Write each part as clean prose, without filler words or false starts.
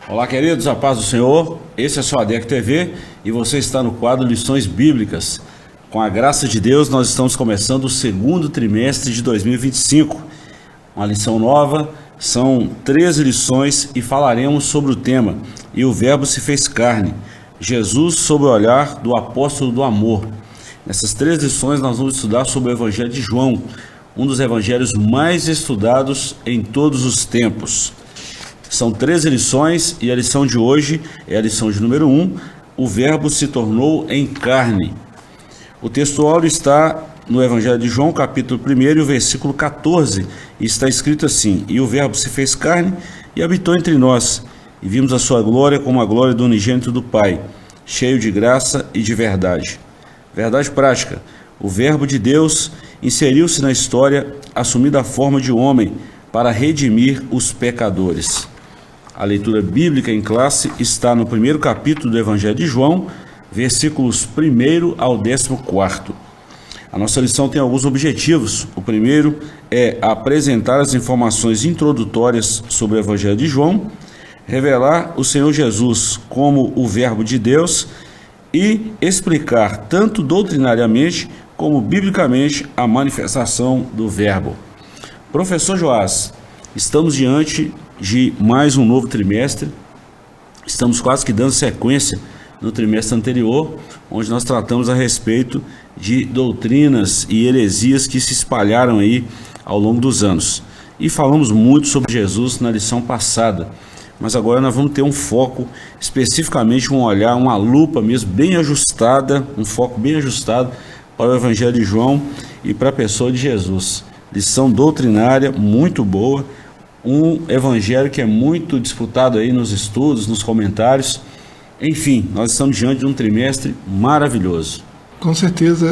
Olá, queridos, a paz do Senhor. Esse é sua ADEC TV e você está no quadro Lições Bíblicas. Com a graça de Deus, nós estamos começando o segundo trimestre de 2025. Uma lição nova, são 13 lições e falaremos sobre o tema "E o Verbo se fez carne", Jesus sob o olhar do apóstolo do amor. Nessas 3 lições nós vamos estudar sobre o Evangelho de João, um dos evangelhos mais estudados em todos os tempos. São 13 lições e a lição de hoje é a lição de número 1, o Verbo se tornou em carne. O texto áureo está no Evangelho de João, capítulo 1 e o versículo 14, e está escrito assim: "E o Verbo se fez carne e habitou entre nós, e vimos a sua glória como a glória do unigênito do Pai, cheio de graça e de verdade." Verdade prática: o Verbo de Deus inseriu-se na história, assumindo a forma de homem para redimir os pecadores. A leitura bíblica em classe está no primeiro capítulo do Evangelho de João, versículos 1 ao 14. A nossa lição tem alguns objetivos. O primeiro é apresentar as informações introdutórias sobre o Evangelho de João, revelar o Senhor Jesus como o Verbo de Deus e explicar tanto doutrinariamente como biblicamente a manifestação do Verbo. Professor Joás, estamos diante de mais um novo trimestre. Estamos quase que dando sequência no trimestre anterior, onde nós tratamos a respeito de doutrinas e heresias que se espalharam aí ao longo dos anos. E falamos muito sobre Jesus na lição passada, mas agora nós vamos ter um foco, especificamente um olhar, uma lupa mesmo bem ajustada, um foco bem ajustado para o Evangelho de João e para a pessoa de Jesus. Lição doutrinária muito boa, um evangelho que é muito disputado aí nos estudos, nos comentários. Enfim, nós estamos diante de um trimestre maravilhoso. Com certeza.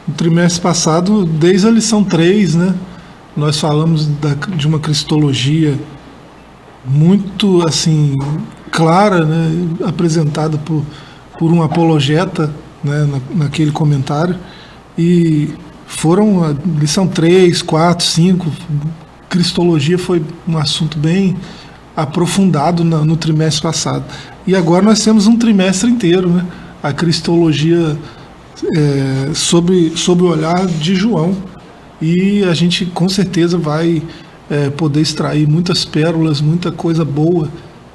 No trimestre passado, desde a lição 3, né, nós falamos de uma cristologia muito assim clara, né, apresentada por um apologeta, né, naquele comentário. E foram a lição 3, 4, 5... Cristologia foi um assunto bem aprofundado no trimestre passado. E agora nós temos um trimestre inteiro, né? A cristologia sob o olhar de João. E a gente com certeza vai poder extrair muitas pérolas, muita coisa boa,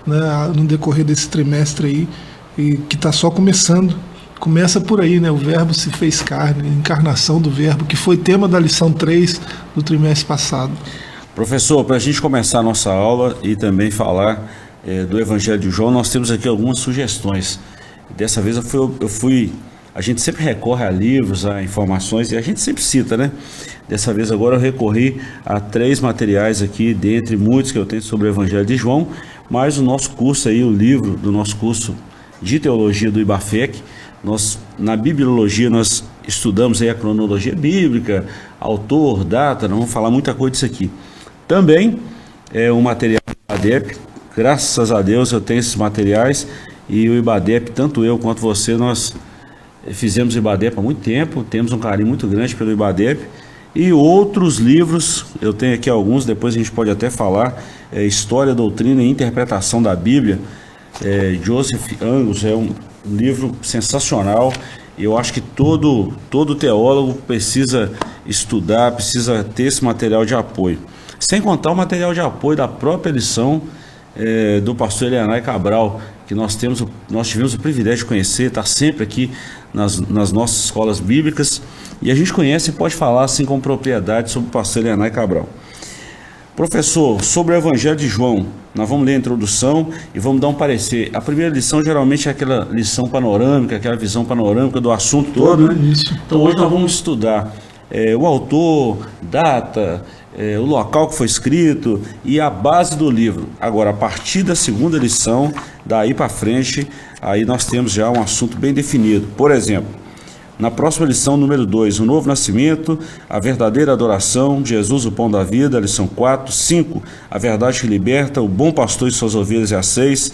né, no decorrer desse trimestre aí, e que está só começando. Começa por aí, né? O Verbo se fez carne, a encarnação do Verbo, que foi tema da lição 3 do trimestre passado. Professor, para a gente começar a nossa aula e também falar do Evangelho de João, nós temos aqui algumas sugestões. Dessa vez a gente sempre recorre a livros, a informações, e a gente sempre cita, né? Dessa vez agora eu recorri a 3 materiais aqui, dentre muitos que eu tenho sobre o Evangelho de João, mas o nosso curso aí, o livro do nosso curso de teologia do IBAFEC, na bibliologia nós estudamos aí a cronologia bíblica, autor, data, não vamos falar muita coisa disso aqui. Também é um material do IBADEP, graças a Deus eu tenho esses materiais, e o IBADEP, tanto eu quanto você, nós fizemos o IBADEP há muito tempo, temos um carinho muito grande pelo IBADEP, e outros livros, eu tenho aqui alguns, depois a gente pode até falar, História, Doutrina e Interpretação da Bíblia, Joseph Angus, é um livro sensacional. Eu acho que todo teólogo precisa estudar, precisa ter esse material de apoio. Sem contar o material de apoio da própria lição do pastor Elianai Cabral, que nós tivemos o privilégio de conhecer, está sempre aqui nas nossas escolas bíblicas, e a gente conhece e pode falar assim com propriedade sobre o pastor Elianai Cabral. Professor, sobre o Evangelho de João, nós vamos ler a introdução e vamos dar um parecer. A primeira lição geralmente é aquela lição panorâmica, aquela visão panorâmica do assunto todo, né? Isso. Então hoje nós vamos estudar o autor, data, o local que foi escrito e a base do livro. Agora, a partir da segunda lição, daí para frente, aí nós temos já um assunto bem definido. Por exemplo, na próxima lição, número 2, o novo nascimento, a verdadeira adoração, Jesus, o pão da vida, lição 4, 5, a verdade que liberta, o bom pastor e suas ovelhas, e a 6,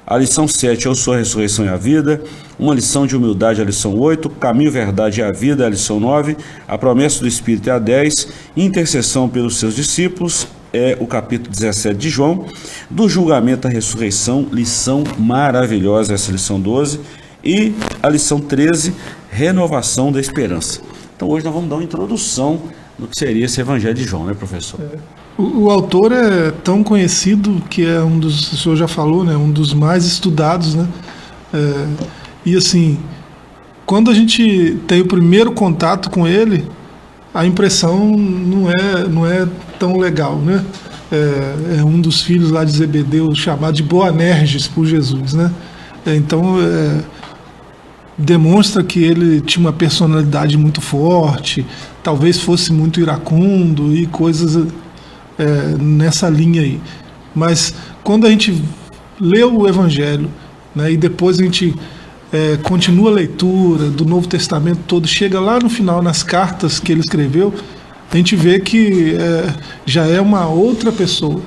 a lição 7, eu sou a ressurreição e a vida, uma lição de humildade, a lição 8, caminho, verdade e a vida, a lição 9, a promessa do Espírito, a 10, intercessão pelos seus discípulos, é o capítulo 17 de João, do julgamento à ressurreição, lição maravilhosa, essa lição 12, e a lição 13, renovação da esperança. Então hoje nós vamos dar uma introdução no que seria esse Evangelho de João, né, professor? O autor é tão conhecido que é um dos, o senhor já falou, né, um dos mais estudados, né? E assim, quando a gente tem o primeiro contato com ele, a impressão não é tão legal, né? É um dos filhos lá de Zebedeu chamado de Boanerges por Jesus, né? Então demonstra que ele tinha uma personalidade muito forte, talvez fosse muito iracundo e coisas nessa linha aí. Mas quando a gente lê o Evangelho, né, e depois a gente continua a leitura do Novo Testamento todo, chega lá no final, nas cartas que ele escreveu, a gente vê que já é uma outra pessoa,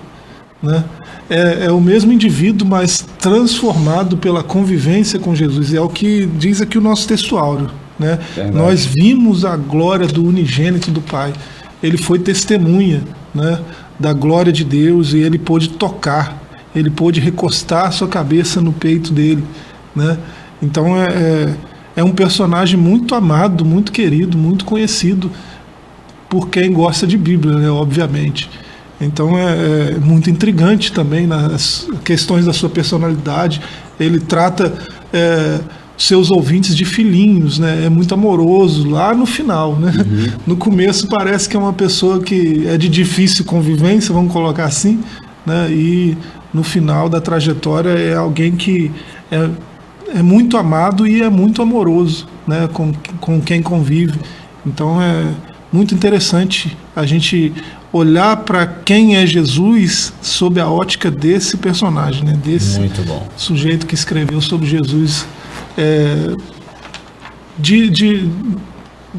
né? É o mesmo indivíduo, mas transformado pela convivência com Jesus. É o que diz aqui o nosso textuário, né? Nós vimos a glória do unigênito do Pai. Ele foi testemunha, né, da glória de Deus, e ele pôde tocar, ele pôde recostar a sua cabeça no peito dele, né? Então é um personagem muito amado, muito querido, muito conhecido por quem gosta de Bíblia, né, obviamente. Então é muito intrigante também nas questões da sua personalidade. Ele trata seus ouvintes de filhinhos, né? É muito amoroso lá no final, né? Uhum. No começo parece que é uma pessoa que é de difícil convivência, vamos colocar assim, né? E no final da trajetória é alguém que é muito amado e é muito amoroso, né? Com quem convive. Então é muito interessante a gente olhar para quem é Jesus sob a ótica desse personagem, né? Desse sujeito que escreveu sobre Jesus,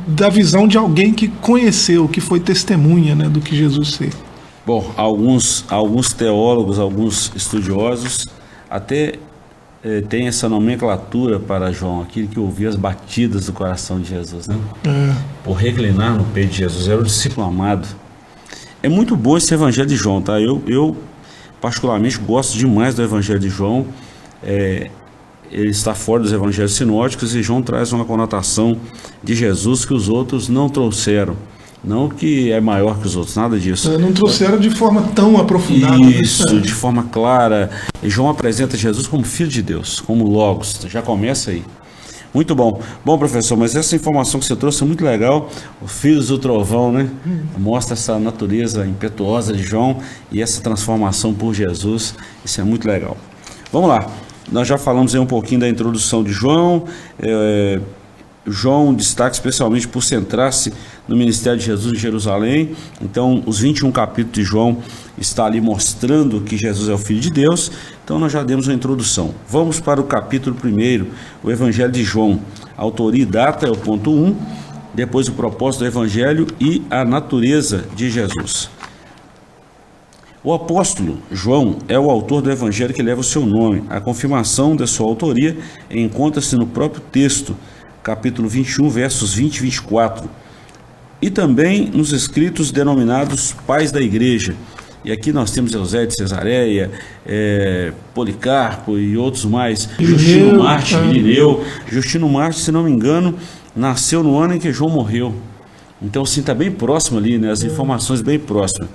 da visão de alguém que conheceu, que foi testemunha, né, do que Jesus fez. Bom, alguns teólogos, alguns estudiosos até tem essa nomenclatura para João, aquele que ouvia as batidas do coração de Jesus, né? Por reclinar no peito de Jesus, era o discípulo amado. É muito bom esse Evangelho de João, tá? Eu particularmente gosto demais do Evangelho de João. Ele está fora dos evangelhos sinóticos e João traz uma conotação de Jesus que os outros não trouxeram. Não que é maior que os outros, nada disso. Não trouxeram de forma tão aprofundada. Isso, de forma clara. E João apresenta Jesus como Filho de Deus, como Logos. Já começa aí. Muito bom. Bom, professor, mas essa informação que você trouxe é muito legal. Os filhos do trovão, né? Mostra essa natureza impetuosa de João e essa transformação por Jesus. Isso é muito legal. Vamos lá. Nós já falamos aí um pouquinho da introdução de João. João destaca especialmente por centrar-se no ministério de Jesus em Jerusalém. Então, os 21 capítulos de João está ali mostrando que Jesus é o Filho de Deus. Então, nós já demos uma introdução. Vamos para o capítulo 1, o Evangelho de João. A autoria e data é o ponto 1, depois o propósito do Evangelho e a natureza de Jesus. O apóstolo João é o autor do Evangelho que leva o seu nome. A confirmação da sua autoria encontra-se no próprio texto, capítulo 21, versos 20 e 24, e também nos escritos denominados Pais da Igreja. E aqui nós temos Eusébio de Cesareia, Policarpo e outros mais, Justino Mártir, Irineu. Justino Mártir, se não me engano, nasceu no ano em que João morreu. Então, sim, está bem próximo ali, né? As informações bem próximas.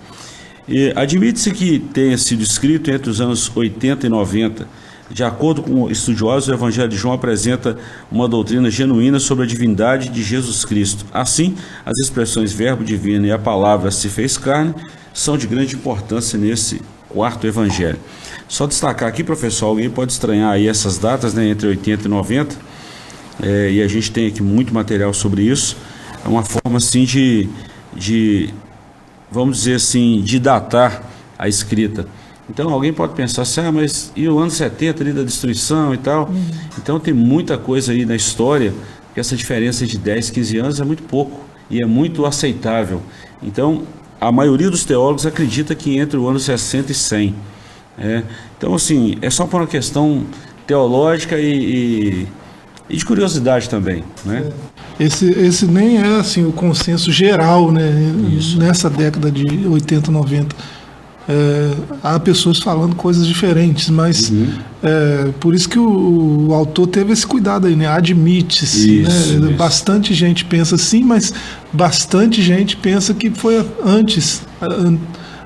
Admite-se que tenha sido escrito entre os anos 80 e 90. De acordo com estudiosos, o Evangelho de João apresenta uma doutrina genuína sobre a divindade de Jesus Cristo. Assim, as expressões verbo divino e a palavra se fez carne são de grande importância nesse quarto Evangelho. Só destacar aqui, professor, alguém pode estranhar aí essas datas, né, entre 80 e 90, e a gente tem aqui muito material sobre isso. É uma forma assim vamos dizer assim, de datar a escrita. Então alguém pode pensar assim, mas e o ano 70 ali da destruição e tal? Então tem muita coisa aí na história, que essa diferença de 10, 15 anos é muito pouco e é muito aceitável. Então a maioria dos teólogos acredita que entre o ano 60 e 100. Então assim, é só por uma questão teológica e de curiosidade também, né? Esse nem é assim o consenso geral, né? Isso. Nessa década de 80, 90. há pessoas falando coisas diferentes, mas por isso que o autor teve esse cuidado aí, né? Admite-se, né? Bastante gente pensa assim, mas bastante gente pensa que foi antes,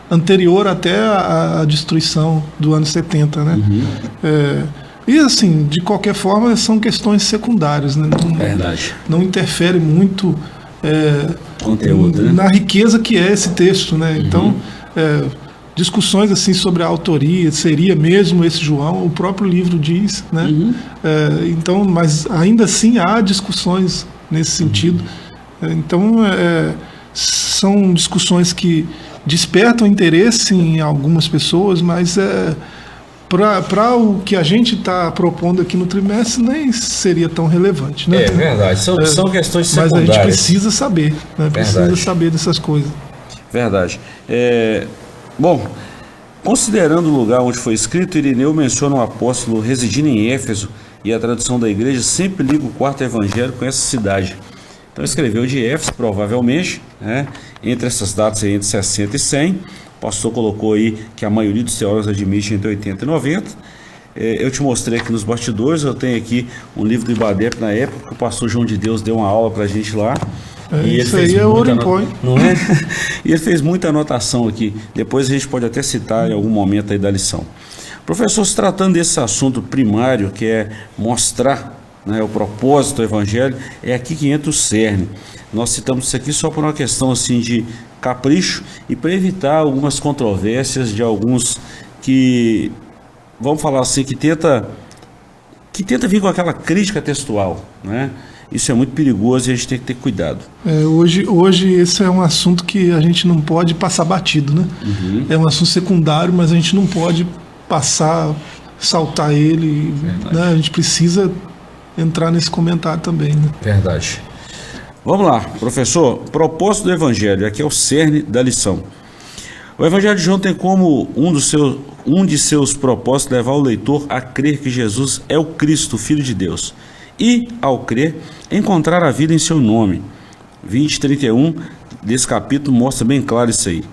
anterior até a destruição do ano 70, né? E assim, de qualquer forma, são questões secundárias, né? Não interfere muito conteúdo, né? na riqueza que é esse texto, né? Então, discussões assim sobre a autoria, seria mesmo esse João, o próprio livro diz, né? Então, mas ainda assim há discussões nesse sentido. Então, são discussões que despertam interesse em algumas pessoas, mas para o que a gente está propondo aqui no trimestre nem seria tão relevante, né? É verdade, são questões secundárias. Mas a gente precisa saber, né? Precisa saber dessas coisas. Verdade. Bom, considerando o lugar onde foi escrito, Irineu menciona o apóstolo residindo em Éfeso, e a tradução da igreja sempre liga o quarto evangelho com essa cidade. Então escreveu de Éfeso, provavelmente, né, entre essas datas aí, entre 60 e 100. O pastor colocou aí que a maioria dos teólogos admite entre 80 e 90. Eu te mostrei aqui nos bastidores, eu tenho aqui um livro do Ibadep na época, que o pastor João de Deus deu uma aula pra gente lá. E isso aí é ouro em pó, não é? E ele fez muita anotação aqui. Depois a gente pode até citar em algum momento aí da lição. Professor, se tratando desse assunto primário, que é mostrar, né, o propósito do evangelho, é aqui que entra o cerne. Nós citamos isso aqui só por uma questão assim de capricho e para evitar algumas controvérsias de alguns que, vamos falar assim, que tenta vir com aquela crítica textual, né? Isso é muito perigoso e a gente tem que ter cuidado. Hoje esse é um assunto que a gente não pode passar batido, né? É um assunto secundário, mas a gente não pode saltar ele, né? A gente precisa entrar nesse comentário também, né? Verdade. Vamos lá, professor. Propósito do Evangelho, aqui é o cerne da lição. O Evangelho de João tem como um de seus propósitos levar o leitor a crer que Jesus é o Cristo, o Filho de Deus, e, ao crer, encontrar a vida em seu nome. 20:31 desse capítulo mostra bem claro isso aí.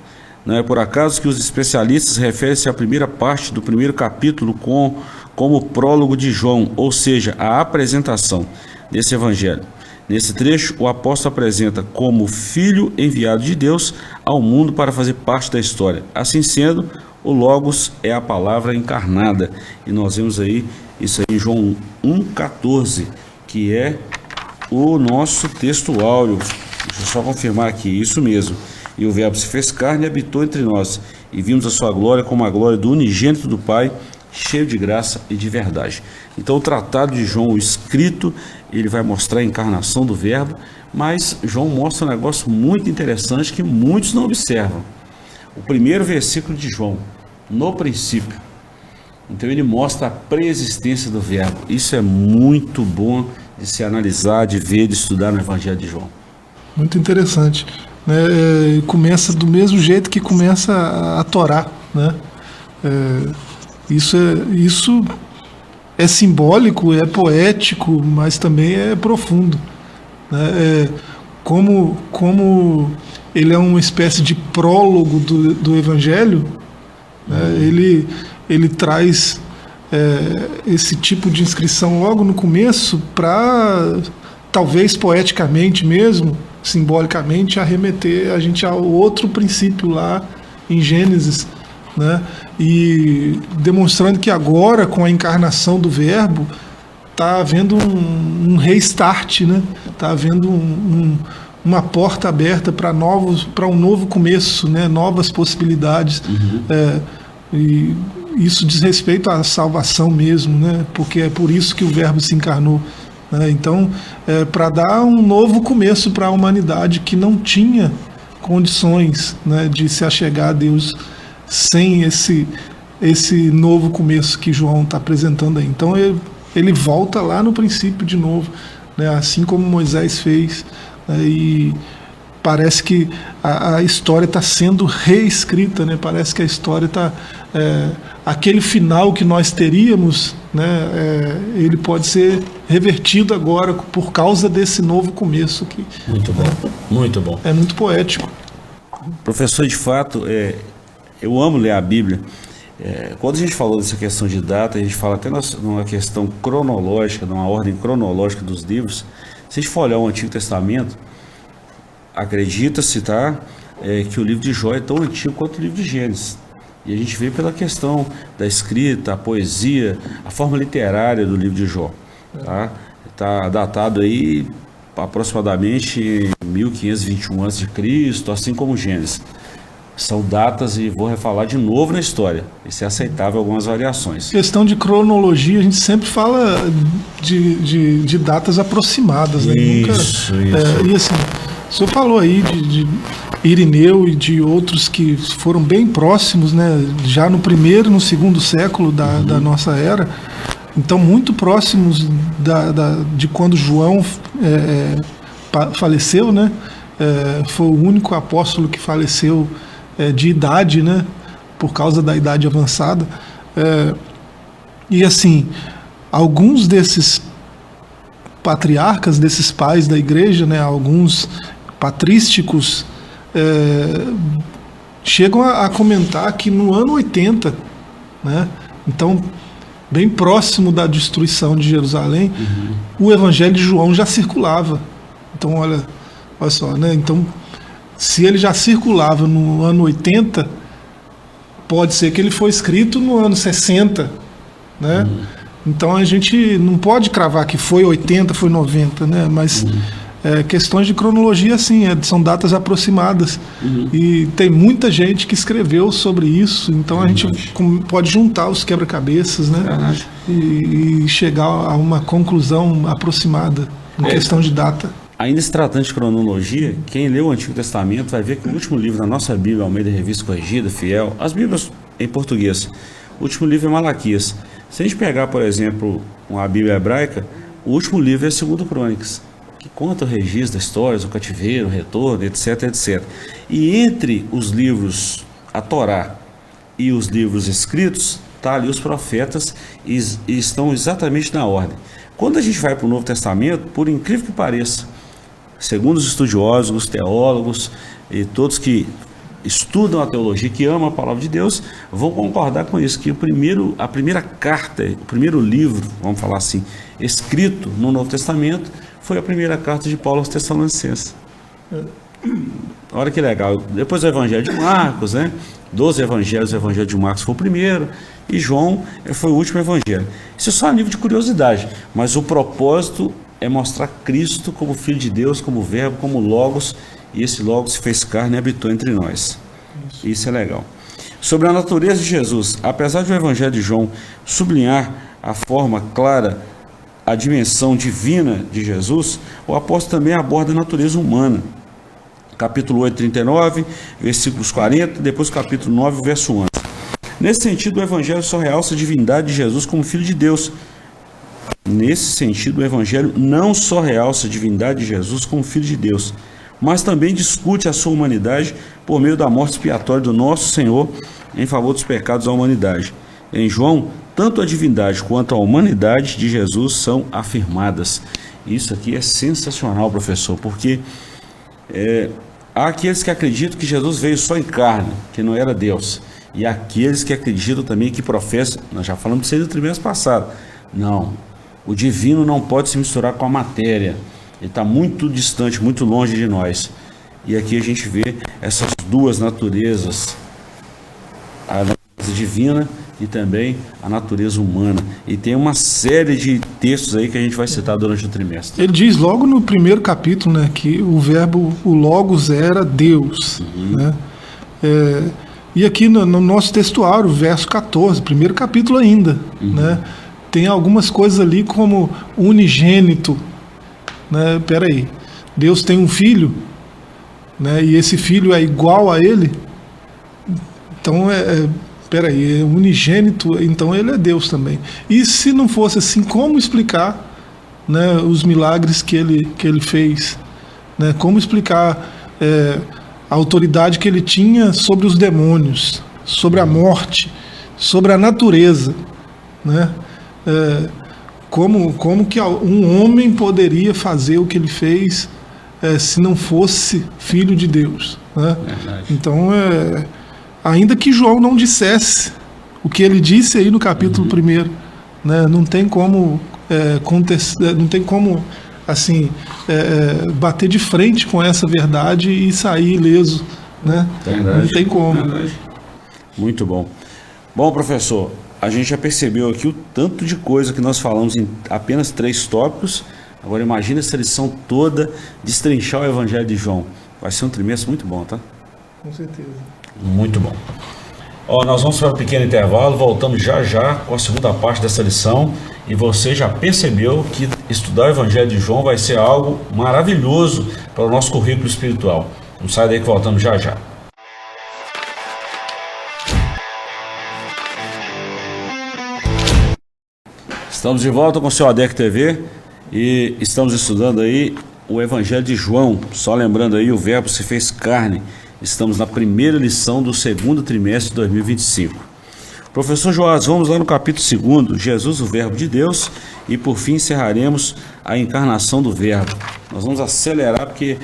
Não é por acaso que os especialistas referem-se à primeira parte do primeiro capítulo como prólogo de João, ou seja, a apresentação desse evangelho. Nesse trecho, o apóstolo apresenta como filho enviado de Deus ao mundo para fazer parte da história. Assim sendo, o Logos é a palavra encarnada. E nós vemos aí isso aí em João 1,14, que é o nosso texto áureo. Deixa eu só confirmar aqui, isso mesmo. E o Verbo se fez carne e habitou entre nós, e vimos a sua glória como a glória do unigênito do Pai, cheio de graça e de verdade. Então o tratado de João, o escrito, ele vai mostrar a encarnação do Verbo, mas João mostra um negócio muito interessante que muitos não observam. O primeiro versículo de João, no princípio. Então ele mostra a preexistência do Verbo. Isso é muito bom de se analisar, de ver, de estudar no Evangelho de João. Muito interessante. Começa do mesmo jeito que começa a Torá, né? Isso é simbólico, é poético, mas também é profundo, né? Como ele é uma espécie de prólogo do Evangelho, né? Ele traz esse tipo de inscrição logo no começo para, talvez poeticamente mesmo, simbolicamente, arremeter a gente ao outro princípio lá em Gênesis, né? E demonstrando que agora, com a encarnação do Verbo, está havendo um restart, né? Está havendo uma porta aberta para um novo começo, né? Novas possibilidades. E isso diz respeito à salvação mesmo, né? Porque é por isso que o Verbo se encarnou. Então, para dar um novo começo para a humanidade que não tinha condições, né, de se achegar a Deus sem esse novo começo que João está apresentando aí. Então ele volta lá no princípio de novo, né, assim como Moisés fez, né, e parece que a história está sendo reescrita, né, parece que a história está... aquele final que nós teríamos, né, ele pode ser revertido agora por causa desse novo começo aqui. Muito bom, muito bom. É muito poético. Professor, de fato, eu amo ler a Bíblia. Quando a gente falou dessa questão de data, a gente fala até numa questão cronológica, numa ordem cronológica dos livros. Se a gente for olhar o Antigo Testamento, acredita-se, tá, que o livro de Jó é tão antigo quanto o livro de Gênesis. E a gente vê pela questão da escrita, a poesia, a forma literária do livro de Jó. Tá datado aí aproximadamente 1521 a.C., assim como Gênesis. São datas, e vou refalar de novo na história. Isso é aceitável, algumas variações. Questão de cronologia, a gente sempre fala de datas aproximadas, né? Isso. E assim, o senhor falou aí de Irineu e de outros que foram bem próximos, né? Já no primeiro e no segundo século da nossa era. Então, muito próximos de quando João faleceu, né? Foi o único apóstolo que faleceu de idade, né? Por causa da idade avançada. E assim, alguns desses patriarcas, desses pais da igreja, né? Alguns patrísticos, chegam a comentar que no ano 80, né? Então, bem próximo da destruição de Jerusalém, o Evangelho de João já circulava. Então, olha só, né? Então, se ele já circulava no ano 80, pode ser que ele foi escrito no ano 60, né? Então, a gente não pode cravar que foi 80, foi 90, né? Mas questões de cronologia, sim, são datas aproximadas. E tem muita gente que escreveu sobre isso, então a gente pode juntar os quebra-cabeças, né? E chegar a uma conclusão aproximada em questão de data. Ainda se tratando de cronologia, quem lê o Antigo Testamento vai ver que o último livro da nossa Bíblia, Almeida Revista Corrigida, Fiel, as Bíblias em português, o último livro é Malaquias. Se a gente pegar, por exemplo, a Bíblia hebraica, o último livro é 2 Crônicas, que conta o registro das histórias, o cativeiro, o retorno, etc, etc. E entre os livros, a Torá e os livros escritos, tá ali os profetas e estão exatamente na ordem. Quando a gente vai para o Novo Testamento, por incrível que pareça, segundo os estudiosos, os teólogos e todos que estudam a teologia, que amam a palavra de Deus, vão concordar com isso, que a primeira carta, o primeiro livro, vamos falar assim, escrito no Novo Testamento, foi a primeira carta de Paulo aos Tessalonicenses. Olha que legal. Depois o Evangelho de Marcos, né? 12 evangelhos, o Evangelho de Marcos foi o primeiro, e João foi o último evangelho. Isso é só a nível de curiosidade, mas o propósito é mostrar Cristo como Filho de Deus, como Verbo, como Logos, e esse Logos se fez carne e habitou entre nós. Isso é legal. Sobre a natureza de Jesus, apesar de o Evangelho de João sublinhar a forma clara, a dimensão divina de Jesus, o apóstolo também aborda a natureza humana. Capítulo 8, 39, versículos 40, depois capítulo 9, verso 11. Nesse sentido, o Evangelho só realça a divindade de Jesus como Filho de Deus. Nesse sentido, o Evangelho não só realça a divindade de Jesus como Filho de Deus, mas também discute a sua humanidade por meio da morte expiatória do nosso Senhor em favor dos pecados da humanidade. Em João, tanto a divindade quanto a humanidade de Jesus são afirmadas. Isso aqui é sensacional, professor, porque há aqueles que acreditam que Jesus veio só em carne, que não era Deus, e aqueles que acreditam também, que professam, nós já falamos disso aí no trimestre passado, não, o divino não pode se misturar com a matéria, ele está muito distante, muito longe de nós. E aqui a gente vê essas duas naturezas, a natureza divina e também a natureza humana. E tem uma série de textos aí que a gente vai citar durante o trimestre. Ele diz logo no primeiro capítulo, né, que o verbo, o Logos, era Deus. Né? E aqui no nosso textuário, verso 14, primeiro capítulo ainda, né, tem algumas coisas ali como unigênito. Né? Peraí, Deus tem um filho, né, e esse filho é igual a ele? Então, peraí, é unigênito, então ele é Deus também. E se não fosse assim, como explicar, né, os milagres que ele fez? Né? Como explicar a autoridade que ele tinha sobre os demônios, sobre a morte, sobre a natureza? Né? Como que um homem poderia fazer o que ele fez se não fosse filho de Deus? Né? Então, ainda que João não dissesse o que ele disse aí no capítulo 1, né? Não tem como não tem como assim bater de frente com essa verdade e sair ileso, né? Não tem como. Muito bom. Bom, professor, a gente já percebeu aqui o tanto de coisa que nós falamos em apenas 3 tópicos. Agora imagina essa lição toda, destrinchar o Evangelho de João. Vai ser um trimestre muito bom, tá? Com certeza. Muito bom. Nós vamos para um pequeno intervalo, voltamos já já com a segunda parte dessa lição. E você já percebeu que estudar o Evangelho de João vai ser algo maravilhoso para o nosso currículo espiritual. Não sai daí que voltamos já já. Estamos de volta com o seu ADEC TV e estamos estudando aí o Evangelho de João. Só lembrando aí, o Verbo se fez carne. Estamos na primeira lição do segundo trimestre de 2025. Professor Joás, vamos lá no capítulo 2, Jesus, o Verbo de Deus, e por fim encerraremos a encarnação do Verbo. Nós vamos acelerar porque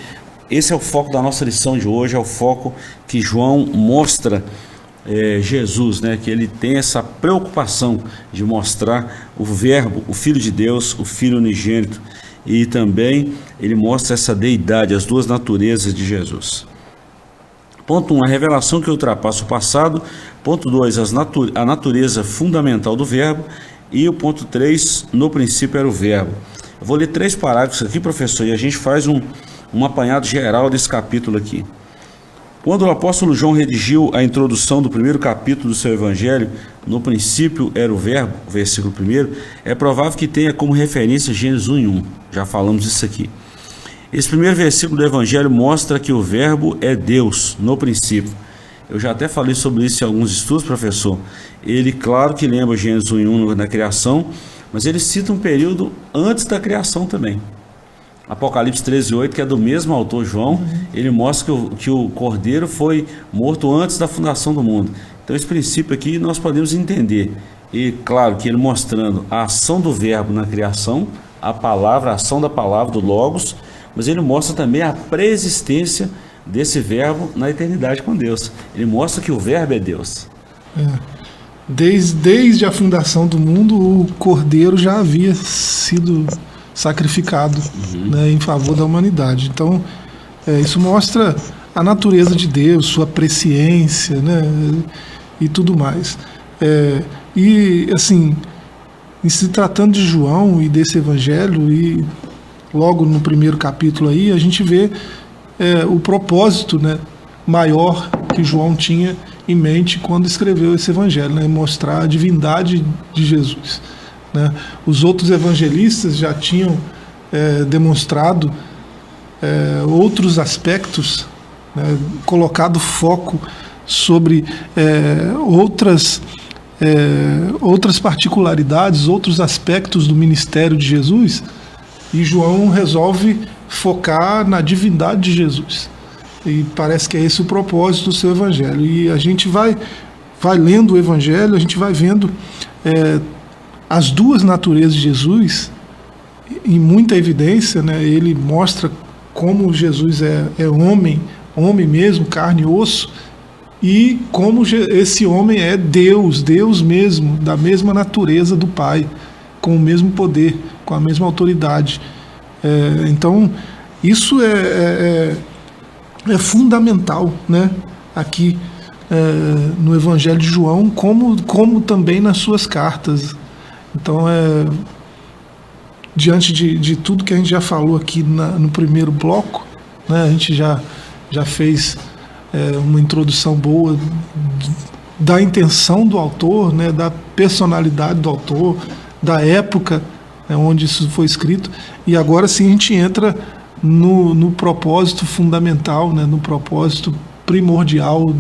esse é o foco da nossa lição de hoje, é o foco que João mostra Jesus, né, que ele tem essa preocupação de mostrar o Verbo, o Filho de Deus, o Filho unigênito, e também ele mostra essa deidade, as duas naturezas de Jesus. Ponto 1, a revelação que ultrapassa o passado. Ponto 2, a natureza fundamental do Verbo. E o ponto 3, no princípio era o Verbo. Eu vou ler 3 parágrafos aqui, professor, e a gente faz um apanhado geral desse capítulo aqui. Quando o apóstolo João redigiu a introdução do primeiro capítulo do seu Evangelho, no princípio era o Verbo, versículo 1, é provável que tenha como referência Gênesis 1:1. Já falamos isso aqui. Esse primeiro versículo do Evangelho mostra que o Verbo é Deus, no princípio. Eu já até falei sobre isso em alguns estudos, professor. Ele, claro que lembra Gênesis 1:1 na criação, mas ele cita um período antes da criação também. Apocalipse 13:8, que é do mesmo autor João, ele mostra que o Cordeiro foi morto antes da fundação do mundo. Então esse princípio aqui nós podemos entender. E claro que ele mostrando a ação do Verbo na criação, a ação da palavra, do Logos, mas ele mostra também a preexistência desse Verbo na eternidade com Deus. Ele mostra que o Verbo é Deus. Desde a fundação do mundo, o Cordeiro já havia sido sacrificado, né, em favor da humanidade. Então, isso mostra a natureza de Deus, sua presciência, né, e tudo mais. E, assim, em se tratando de João e desse evangelho, e logo no primeiro capítulo aí, a gente vê o propósito, né, maior que João tinha em mente quando escreveu esse evangelho, né, mostrar a divindade de Jesus. Né? Os outros evangelistas já tinham demonstrado outros aspectos, né, colocado foco sobre outras particularidades, outros aspectos do ministério de Jesus, e João resolve focar na divindade de Jesus. E parece que é esse o propósito do seu evangelho. E a gente vai lendo o evangelho, a gente vai vendo as duas naturezas de Jesus em muita evidência, né? Ele mostra como Jesus é homem mesmo, carne e osso, e como esse homem é Deus mesmo, da mesma natureza do Pai, com o mesmo poder, com a mesma autoridade. Então, isso é fundamental, né? Aqui no Evangelho de João, como também nas suas cartas. Então, diante de tudo que a gente já falou aqui no primeiro bloco, né, a gente já fez uma introdução boa da intenção do autor, né, da personalidade do autor, da época, né, onde isso foi escrito, e agora sim a gente entra no propósito fundamental, né, no propósito primordial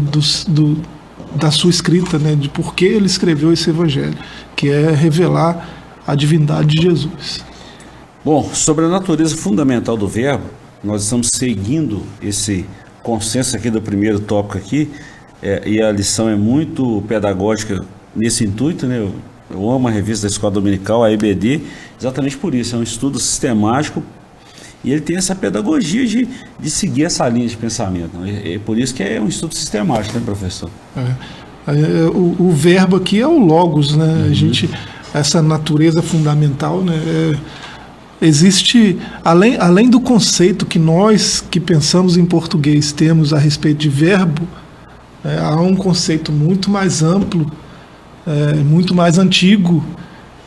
da sua escrita, né, de por que ele escreveu esse evangelho, que é revelar a divindade de Jesus. Bom, sobre a natureza fundamental do Verbo, nós estamos seguindo esse consenso aqui do primeiro tópico aqui, e a lição é muito pedagógica nesse intuito, né? Eu amo a revista da Escola Dominical, a EBD, exatamente por isso, é um estudo sistemático E ele tem essa pedagogia de seguir essa linha de pensamento. É por isso que é um estudo sistemático, né, professor? O verbo aqui é o logos, né? Essa natureza fundamental, né? Existe, além do conceito que nós que pensamos em português temos a respeito de verbo, há um conceito muito mais amplo, muito mais antigo,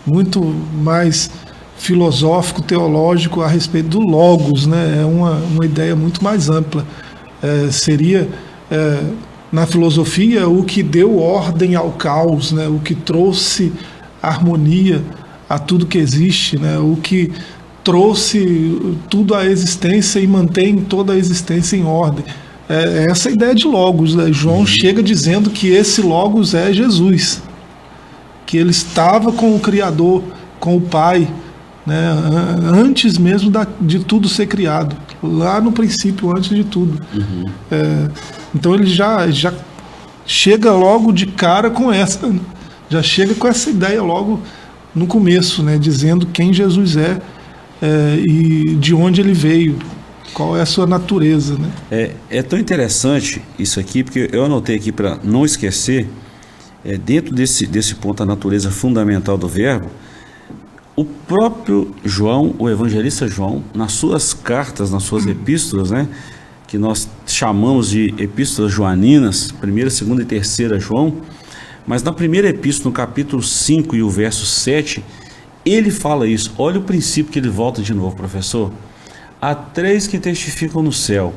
muito mais filosófico, teológico a respeito do logos, né? É uma ideia muito mais ampla. Seria, na filosofia, o que deu ordem ao caos, né? O que trouxe harmonia a tudo que existe, né? O que trouxe tudo à existência e mantém toda a existência em ordem. Essa é a ideia de logos, né? João chega dizendo que esse logos é Jesus, que ele estava com o Criador, com o Pai, né? Antes mesmo de tudo ser criado, lá no princípio, antes de tudo. Então ele já chega logo de cara com essa, já chega com essa ideia logo no começo, né? Dizendo quem Jesus é, e de onde ele veio, qual é a sua natureza, né? É tão interessante isso aqui, porque eu anotei aqui para não esquecer, dentro desse ponto, a natureza fundamental do verbo. O próprio João, o evangelista João, nas suas cartas, nas suas epístolas, né, que nós chamamos de epístolas joaninas, 1ª, 2ª e 3ª João, mas na primeira epístola, no capítulo 5 e o verso 7, ele fala isso. Olha o princípio que ele volta de novo, professor. Há 3 que testificam no céu.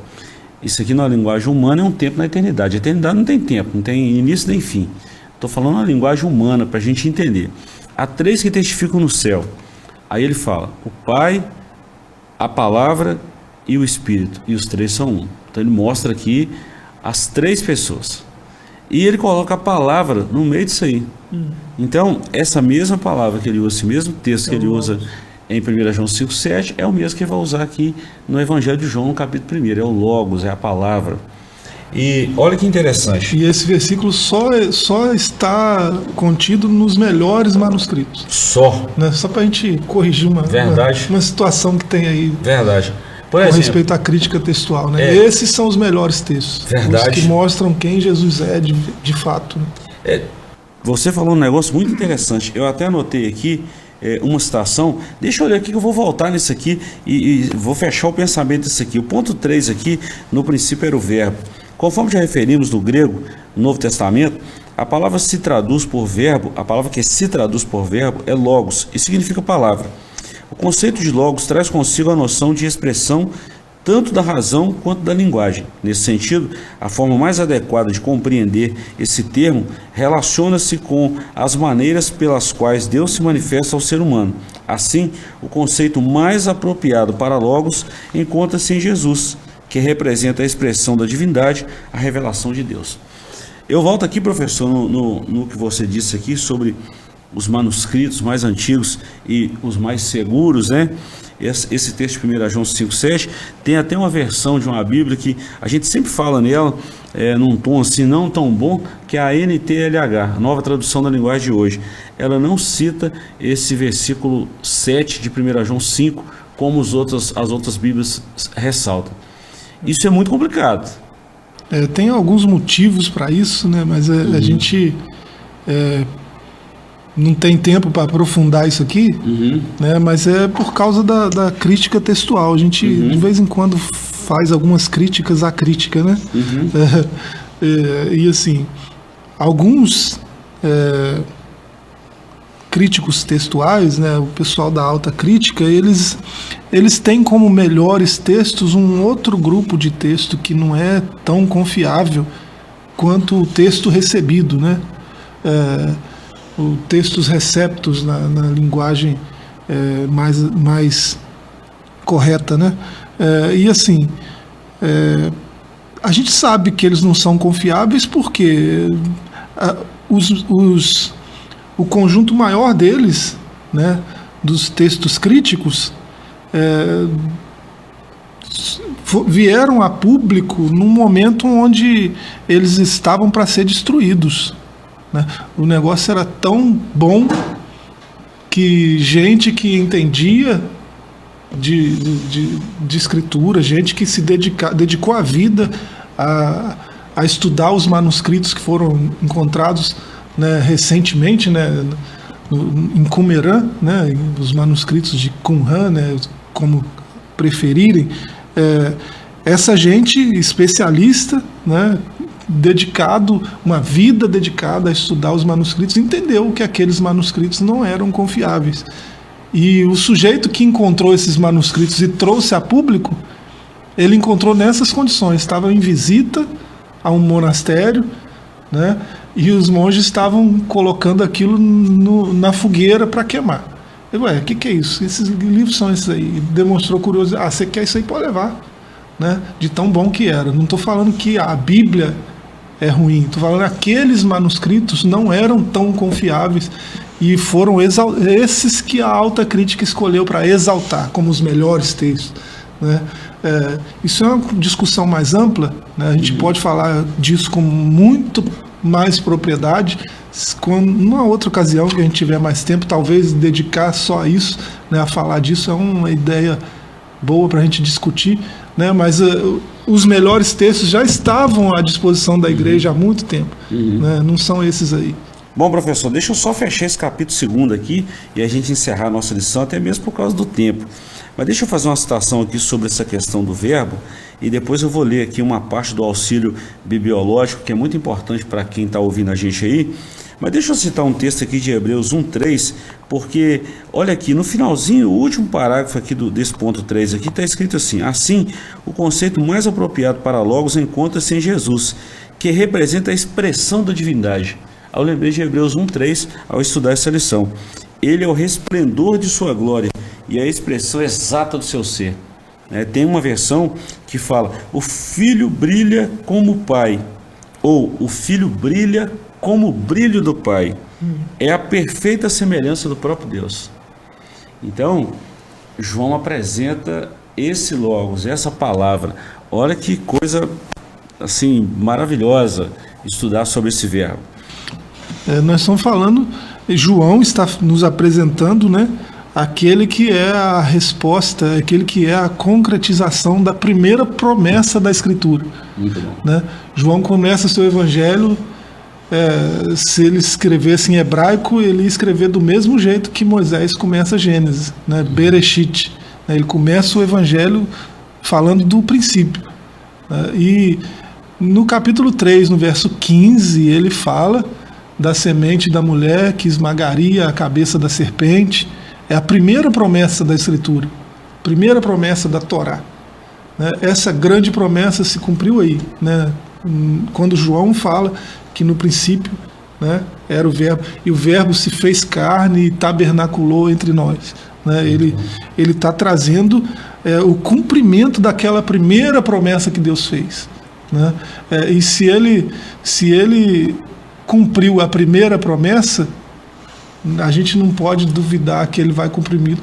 Isso aqui na linguagem humana é um tempo na eternidade. A eternidade não tem tempo, não tem início nem fim. Estou falando na linguagem humana para a gente entender. Há 3 que testificam no céu. Aí ele fala, o Pai, a Palavra e o Espírito. E os 3 são um. Então ele mostra aqui as 3 pessoas. E ele coloca a palavra no meio disso aí. Então, essa mesma palavra que ele usa, esse mesmo texto que ele usa em 1 João 5,7, é o mesmo que ele vai usar aqui no Evangelho de João, no capítulo 1. É o Logos, é a palavra. E olha que interessante. E esse versículo só está contido nos melhores manuscritos. Só. Né? Só para a gente corrigir uma situação que tem aí. Verdade. Com respeito à crítica textual. Né? Esses são os melhores textos. Verdade. Os que mostram quem Jesus é de fato. Né? Você falou um negócio muito interessante. Eu até anotei aqui uma citação. Deixa eu olhar aqui que eu vou voltar nisso aqui e vou fechar o pensamento disso aqui. O ponto 3 aqui, no princípio, era o verbo. Conforme já referimos no grego, no Novo Testamento, a palavra se traduz por verbo, a palavra que se traduz por verbo é logos, e significa palavra. O conceito de logos traz consigo a noção de expressão tanto da razão quanto da linguagem. Nesse sentido, a forma mais adequada de compreender esse termo relaciona-se com as maneiras pelas quais Deus se manifesta ao ser humano. Assim, o conceito mais apropriado para logos encontra-se em Jesus, que representa a expressão da divindade, a revelação de Deus. Eu volto aqui, professor, no que você disse aqui sobre os manuscritos mais antigos e os mais seguros, né? Esse texto de 1 João 5,7 tem até uma versão de uma Bíblia que a gente sempre fala nela, num tom assim não tão bom, que é a NTLH, a nova tradução da linguagem de hoje. Ela não cita esse versículo 7 de 1 João 5 como as outras Bíblias ressaltam. Isso é muito complicado. Tem alguns motivos para isso, né? Mas a gente não tem tempo para aprofundar isso aqui, né? Mas é por causa da crítica textual. A gente de vez em quando faz algumas críticas à crítica, né? E assim, alguns críticos textuais, né, o pessoal da alta crítica, eles têm como melhores textos um outro grupo de texto que não é tão confiável quanto o texto recebido, né? Textos receptos na linguagem mais correta, né? E assim, a gente sabe que eles não são confiáveis porque o conjunto maior deles, né, dos textos críticos, vieram a público num momento onde eles estavam para ser destruídos, né? O negócio era tão bom que gente que entendia de escritura, gente que se dedicou a vida a estudar os manuscritos que foram encontrados, né, recentemente, né, em Qumran, né, os manuscritos de Qumran, né, como preferirem. Essa gente especialista, né, uma vida dedicada a estudar os manuscritos, entendeu que aqueles manuscritos não eram confiáveis. E o sujeito que encontrou esses manuscritos e trouxe a público, ele encontrou nessas condições, estava em visita a um monastério, né, e os monges estavam colocando aquilo na fogueira para queimar. Ele, o que é isso? Esses livros são esses aí. E demonstrou curiosidade. Você quer isso aí, pode levar. Né? De tão bom que era. Não estou falando que a Bíblia é ruim, estou falando que aqueles manuscritos não eram tão confiáveis e foram esses que a alta crítica escolheu para exaltar como os melhores textos. Né? Isso é uma discussão mais ampla, né? A gente pode falar disso com muito mais propriedade, numa outra ocasião que a gente tiver mais tempo, talvez dedicar só a isso, né? A falar disso é uma ideia boa para a gente discutir, né? Mas os melhores textos já estavam à disposição da igreja há muito tempo, né? Não são esses aí. Bom, professor, deixa eu só fechar esse capítulo 2 aqui e a gente encerrar a nossa lição, até mesmo por causa do tempo. Mas deixa eu fazer uma citação aqui sobre essa questão do verbo e depois eu vou ler aqui uma parte do auxílio bibliológico que é muito importante para quem está ouvindo a gente aí. Mas deixa eu citar um texto aqui de Hebreus 1:3, porque olha aqui, no finalzinho, o último parágrafo aqui desse ponto 3 aqui está escrito assim: assim, o conceito mais apropriado para Logos encontra-se em Jesus, que representa a expressão da divindade. Eu lembrei de Hebreus 1:3 ao estudar essa lição. Ele é o resplendor de sua glória e a expressão exata do seu ser. Tem uma versão que fala: o Filho brilha como o Pai, ou o Filho brilha como o brilho do Pai. É a perfeita semelhança do próprio Deus. Então, João apresenta esse Logos, essa palavra. Olha que coisa assim maravilhosa estudar sobre esse verbo. Nós estamos falando, João está nos apresentando, né, aquele que é a resposta, aquele que é a concretização da primeira promessa da Escritura. Muito bom. Né? João começa seu evangelho, se ele escrevesse em hebraico, ele ia escrever do mesmo jeito que Moisés começa Gênesis, né? Bereshit. Ele começa o evangelho falando do princípio. E no capítulo 3, no verso 15, ele fala da semente da mulher que esmagaria a cabeça da serpente. É a primeira promessa da Escritura, primeira promessa da Torá. Essa grande promessa se cumpriu aí, né? Quando João fala que no princípio, né, era o verbo, e o verbo se fez carne e tabernaculou entre nós. Né? Ele está trazendo o cumprimento daquela primeira promessa que Deus fez. Né? E se ele cumpriu a primeira promessa, a gente não pode duvidar que ele vai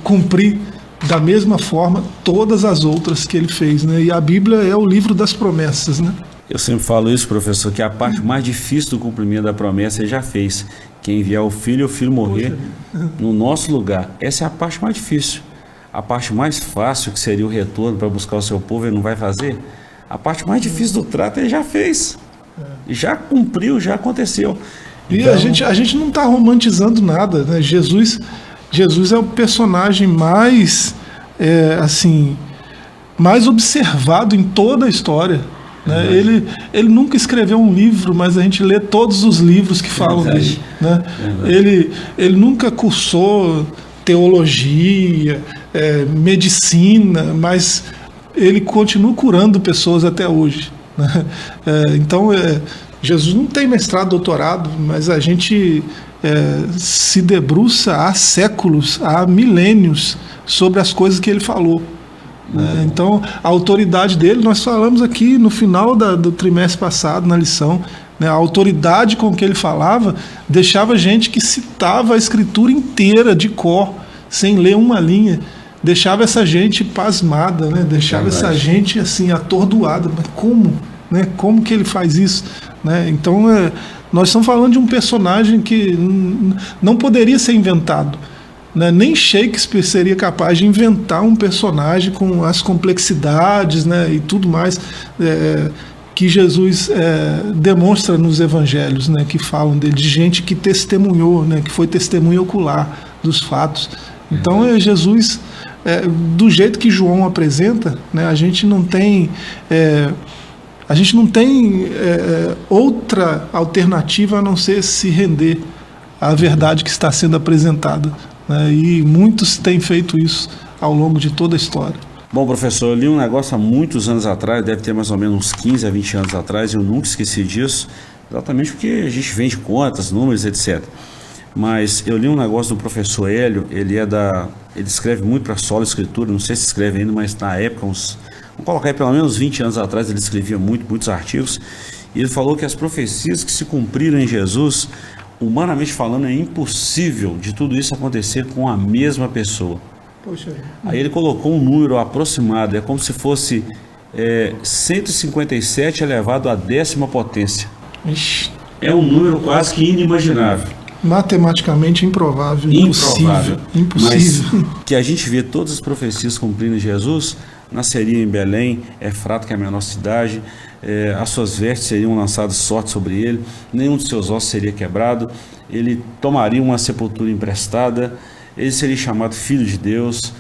cumprir da mesma forma todas as outras que ele fez. Né? E a Bíblia é o livro das promessas. Né? Eu sempre falo isso, professor, que a parte mais difícil do cumprimento da promessa ele já fez. Quem enviar o filho morrer no nosso lugar. Essa é a parte mais difícil. A parte mais fácil, que seria o retorno para buscar o seu povo, ele não vai fazer. A parte mais difícil do trato ele já fez. Já cumpriu, já aconteceu. E então, a gente não está romantizando nada. Né? Jesus é o personagem mais observado em toda a história. Né? Ele nunca escreveu um livro, mas a gente lê todos os livros que falam dele. Né? Ele nunca cursou teologia, medicina, mas ele continua curando pessoas até hoje. Né? Então, Jesus não tem mestrado, doutorado, mas a gente se debruça há séculos, há milênios sobre as coisas que ele falou. Então, a autoridade dele, nós falamos aqui no final do trimestre passado, na lição, né, a autoridade com que ele falava deixava gente que citava a Escritura inteira de cor, sem ler uma linha, deixava essa gente pasmada, né, deixava essa gente assim atordoada. Mas como? Né, como que ele faz isso? Né? Então, nós estamos falando de um personagem que não poderia ser inventado. né? Nem Shakespeare seria capaz de inventar um personagem com as complexidades, né, e tudo mais que Jesus demonstra nos evangelhos, né, que falam dele, de gente que testemunhou, né, que foi testemunha ocular dos fatos. Então Jesus, do jeito que João apresenta, né, a gente não tem outra alternativa a não ser se render à verdade que está sendo apresentada, né, e muitos têm feito isso ao longo de toda a história. Bom, professor, eu li um negócio há muitos anos atrás, deve ter mais ou menos uns 15 a 20 anos atrás, e eu nunca esqueci disso, exatamente porque a gente vende contas, números, etc. Mas eu li um negócio do professor Hélio, ele escreve muito para a Sola Escritura, não sei se escreve ainda, mas na época, vamos colocar aí, pelo menos 20 anos atrás, ele escrevia muitos artigos, e ele falou que as profecias que se cumpriram em Jesus, humanamente falando, é impossível de tudo isso acontecer com a mesma pessoa. Poxa. Aí ele colocou um número aproximado, é como se fosse 157 elevado à 10ª potência. Ixi. É um número quase que inimaginável. Matematicamente improvável, impossível. Mas que a gente vê todas as profecias cumprindo em Jesus. Nasceria em Belém, Efrata, que é a menor cidade, as suas vestes seriam lançadas sorte sobre ele, nenhum de seus ossos seria quebrado, ele tomaria uma sepultura emprestada, ele seria chamado Filho de Deus,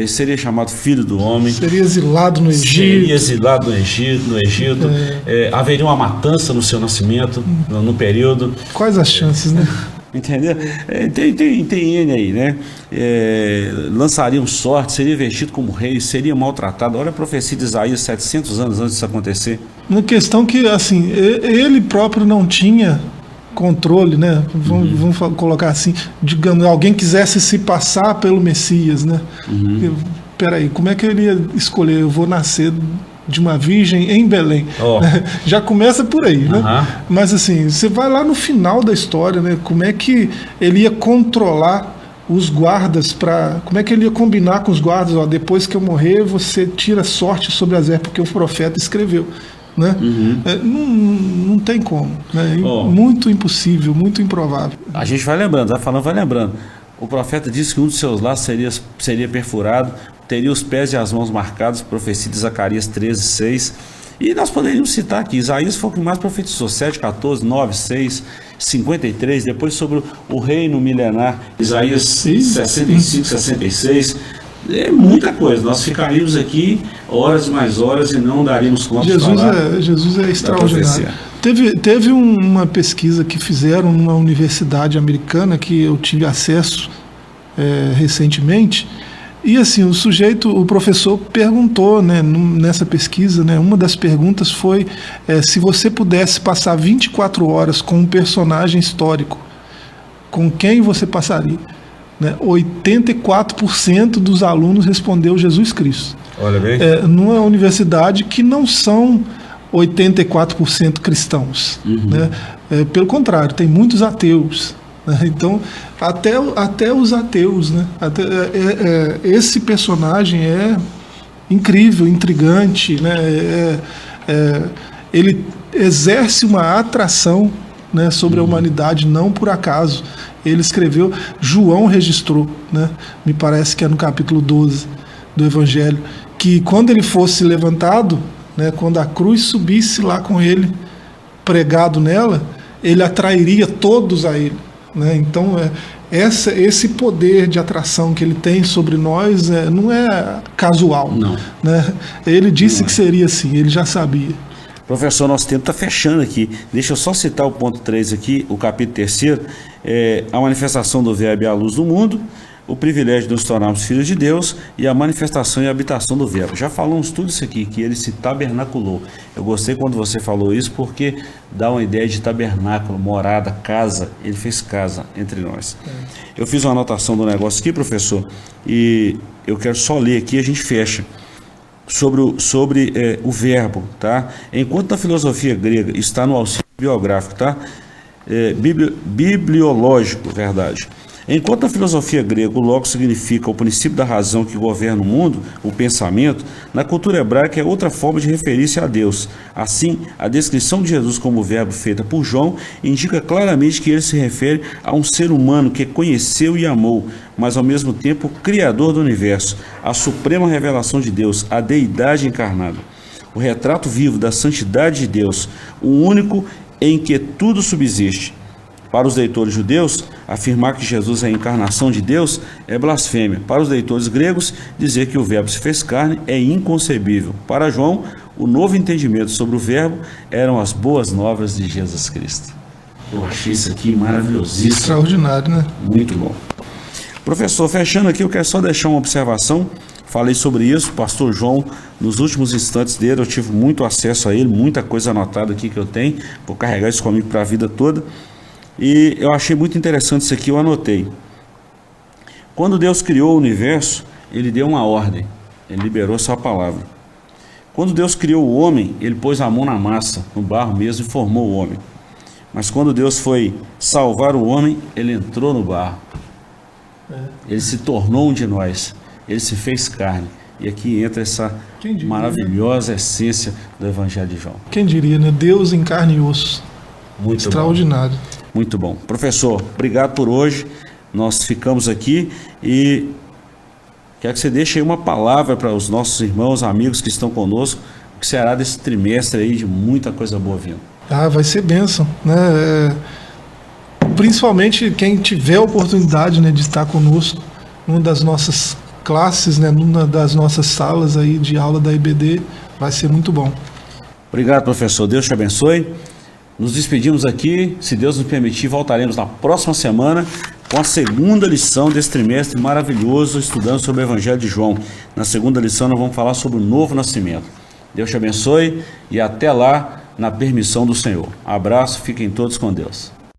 seria chamado Filho do Homem. Seria exilado no Egito. Seria exilado no Egito. Haveria uma matança no seu nascimento, no período. Quais as chances, né? Entendeu? Tem N aí, né? Lançariam sorte, seria vestido como rei, seria maltratado. Olha a profecia de Isaías 700 anos antes disso acontecer. Uma questão que, assim, ele próprio não tinha controle, né? Vamos colocar assim, digamos, alguém quisesse se passar pelo Messias, né? Peraí, como é que ele ia escolher? Eu vou nascer de uma virgem em Belém. Já começa por aí, né? Mas assim, você vai lá no final da história, né? Como é que ele ia controlar os guardas como é que ele ia combinar com os guardas? Depois que eu morrer, você tira sorte sobre as ervas, porque o profeta escreveu. Né? Não tem como, né? Muito impossível, muito improvável. A gente vai lembrando, vai lembrando. O profeta disse que um dos seus laços seria perfurado, teria os pés e as mãos marcados, profecia de Zacarias 13:6. E nós poderíamos citar aqui, Isaías foi o que mais profetizou, 7:14, 9:6, 53, depois sobre o reino milenar, Isaías 65, 66. É muita coisa, nós ficaríamos aqui horas e mais horas e não daríamos conta de falar. Jesus é extraordinário. Teve uma pesquisa que fizeram numa universidade americana que eu tive acesso recentemente, e assim, o professor perguntou, né, nessa pesquisa, né, uma das perguntas foi se você pudesse passar 24 horas com um personagem histórico, com quem você passaria? 84% dos alunos respondeu Jesus Cristo. Olha bem. Numa universidade que não são 84% cristãos. Né? Pelo contrário, tem muitos ateus. Né? Então, até os ateus, né? Esse personagem é incrível, intrigante. Né? Ele exerce uma atração, né, sobre a humanidade, não por acaso. Ele escreveu, João registrou, né, me parece que é no capítulo 12 do Evangelho, que quando ele fosse levantado, né, quando a cruz subisse lá com ele, pregado nela, ele atrairia todos a ele. Né? Então, esse poder de atração que ele tem sobre nós não é casual. Não. Né? Ele disse que seria assim, ele já sabia. Professor, nosso tempo está fechando aqui. Deixa eu só citar o ponto 3 aqui, o capítulo 3, a manifestação do Verbo e a luz do mundo, o privilégio de nos tornarmos filhos de Deus e a manifestação e a habitação do Verbo. Já falamos tudo isso aqui, que ele se tabernaculou. Eu gostei quando você falou isso, porque dá uma ideia de tabernáculo, morada, casa. Ele fez casa entre nós. Eu fiz uma anotação do negócio aqui, professor, e eu quero só ler aqui e a gente fecha. Sobre o verbo, tá? Enquanto na filosofia grega está no auxílio biográfico, tá? Bibliológico, verdade. Enquanto na filosofia grega o logos significa o princípio da razão que governa o mundo, o pensamento, na cultura hebraica é outra forma de referir-se a Deus. Assim, a descrição de Jesus como verbo feita por João indica claramente que ele se refere a um ser humano que conheceu e amou, mas ao mesmo tempo criador do universo, a suprema revelação de Deus, a deidade encarnada. O retrato vivo da santidade de Deus, o único em que tudo subsiste. Para os leitores judeus, afirmar que Jesus é a encarnação de Deus é blasfêmia. Para os leitores gregos, dizer que o Verbo se fez carne é inconcebível. Para João, o novo entendimento sobre o Verbo eram as boas novas de Jesus Cristo. Eu achei isso aqui maravilhosíssimo. Extraordinário, né? Muito bom. Professor, fechando aqui, eu quero só deixar uma observação. Falei sobre isso, o pastor João, nos últimos instantes dele, eu tive muito acesso a ele, muita coisa anotada aqui que eu tenho, vou carregar isso comigo para a vida toda. E eu achei muito interessante isso aqui, eu anotei. Quando Deus criou o universo, ele deu uma ordem, ele liberou sua palavra. Quando Deus criou o homem, ele pôs a mão na massa, no barro mesmo, e formou o homem. Mas quando Deus foi salvar o homem, ele entrou no barro. Ele se tornou um de nós, ele se fez carne. E aqui entra essa maravilhosa essência do Evangelho de João. Quem diria, né? Deus em carne e osso. Muito extraordinário. Bom. Muito bom. Professor, obrigado por hoje. Nós ficamos aqui e quero que você deixe aí uma palavra para os nossos irmãos, amigos que estão conosco, o que será desse trimestre aí de muita coisa boa vindo. Vai ser bênção, né? Principalmente quem tiver a oportunidade, né, de estar conosco numa das nossas classes, né, numa das nossas salas aí de aula da IBD, vai ser muito bom. Obrigado, professor. Deus te abençoe. Nos despedimos aqui, se Deus nos permitir, voltaremos na próxima semana com a segunda lição desse trimestre maravilhoso, estudando sobre o Evangelho de João. Na segunda lição nós vamos falar sobre o novo nascimento. Deus te abençoe e até lá, na permissão do Senhor. Abraço, fiquem todos com Deus.